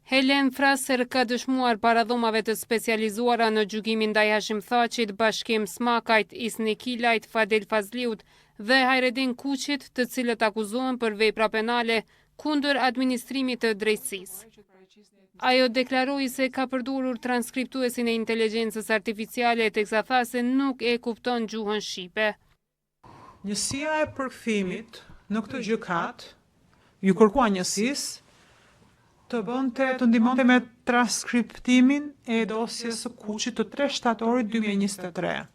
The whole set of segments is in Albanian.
Helen Fraser ka dëshmuar para dhomave të specializuara në gjykimin ndaj Hashim Thaqit, Bashkim Smakajt, Isni Kilajt, Fadel Fazliut dhe Hajredin Kuqit, të cilët akuzohen për vepra penale kundër administrimit të drejtësisë. Ajo deklaroi se ka përdorur transkriptuesin e inteligjencës artificiale, teksa tha se nuk e kupton gjuhën shqipe. Njësia e përkthimit në këtë gjykat ju kërkua njësisë të ndihmonte me transkriptimin e dosjes së Kuqit të 3 shtatorit 2023.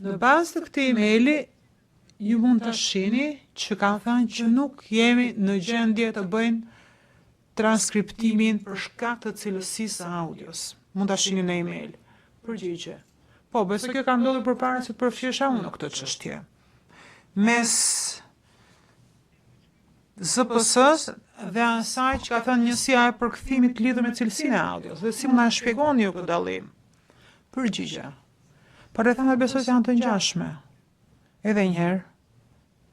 Në bazë të këtij emaili, ju mund të shihni që kanë thënë që nuk jemi në gjendje të bëjnë transkriptimin për shkak të cilësisë së audios. Mund ta shihni në email. Përgjigje. Po, besoj kjo ka ndodhur përpara se të përfshihesha unë në këtë çështje. Mes ZPS-s dhe asaj që ka thënë njësia e përkthimit lidhur me cilësinë e audios, dhe si mund na shpjegoni ju këtë dallim? Përgjigje. Por rrethanat besoj se janë të ngjashme. Edhe një herë,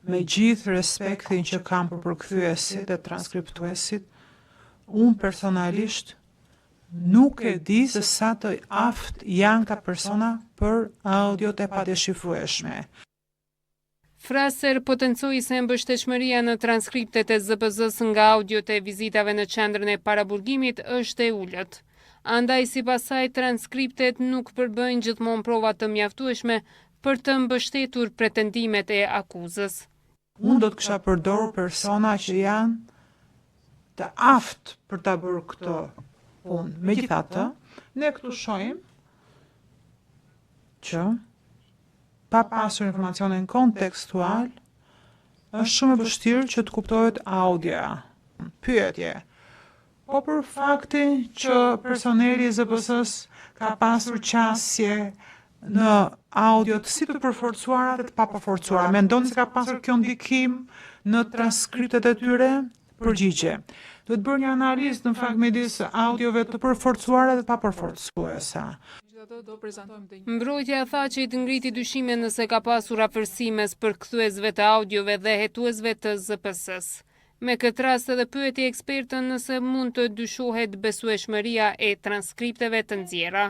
me gjithë respektin që kam për përkthyesit dhe transkriptuesit, unë personalisht nuk e di se sa të aftë janë këta persona për audiot e padeshifrueshme. Fraser potencoi se mbështetshmëria në transkriptet e ZPZ-s nga audiot e vizitave në qendrën e paraburgimit është e ulët. Andaj sipas saj transkriptet nuk përbëjnë gjithmonë prova të mjaftueshme për të mbështetur pretendimet e akuzës. Unë do të kisha përdorur persona që janë të aftë për ta bërë këtë punë. Megjithatë, ne këtu shohim që pa pasur informacionin kontekstual, është shumë e vështirë që të kuptohet audioja. Pyetje. Po për faktin që personeli i ZPS-s ka pasur qasje në audiot si të përforcuara dhe të papërforcuara, mendoni se ka pasur kjo ndikim në transkriptet e tyre? Përgjigje. Duhet bërë një analizë në fakt midis audiove të përforcuara dhe të papërforcuesa. Mbrojtja tha që i të ngriti dyshime nëse ka pasur afërsi mes përkthyesve të audiove dhe hetuesve të ZPS-s. Me këtë rast edhe pyeti ekspertën nëse mund të dyshohet besueshmëria e transkripteve të nxjerra.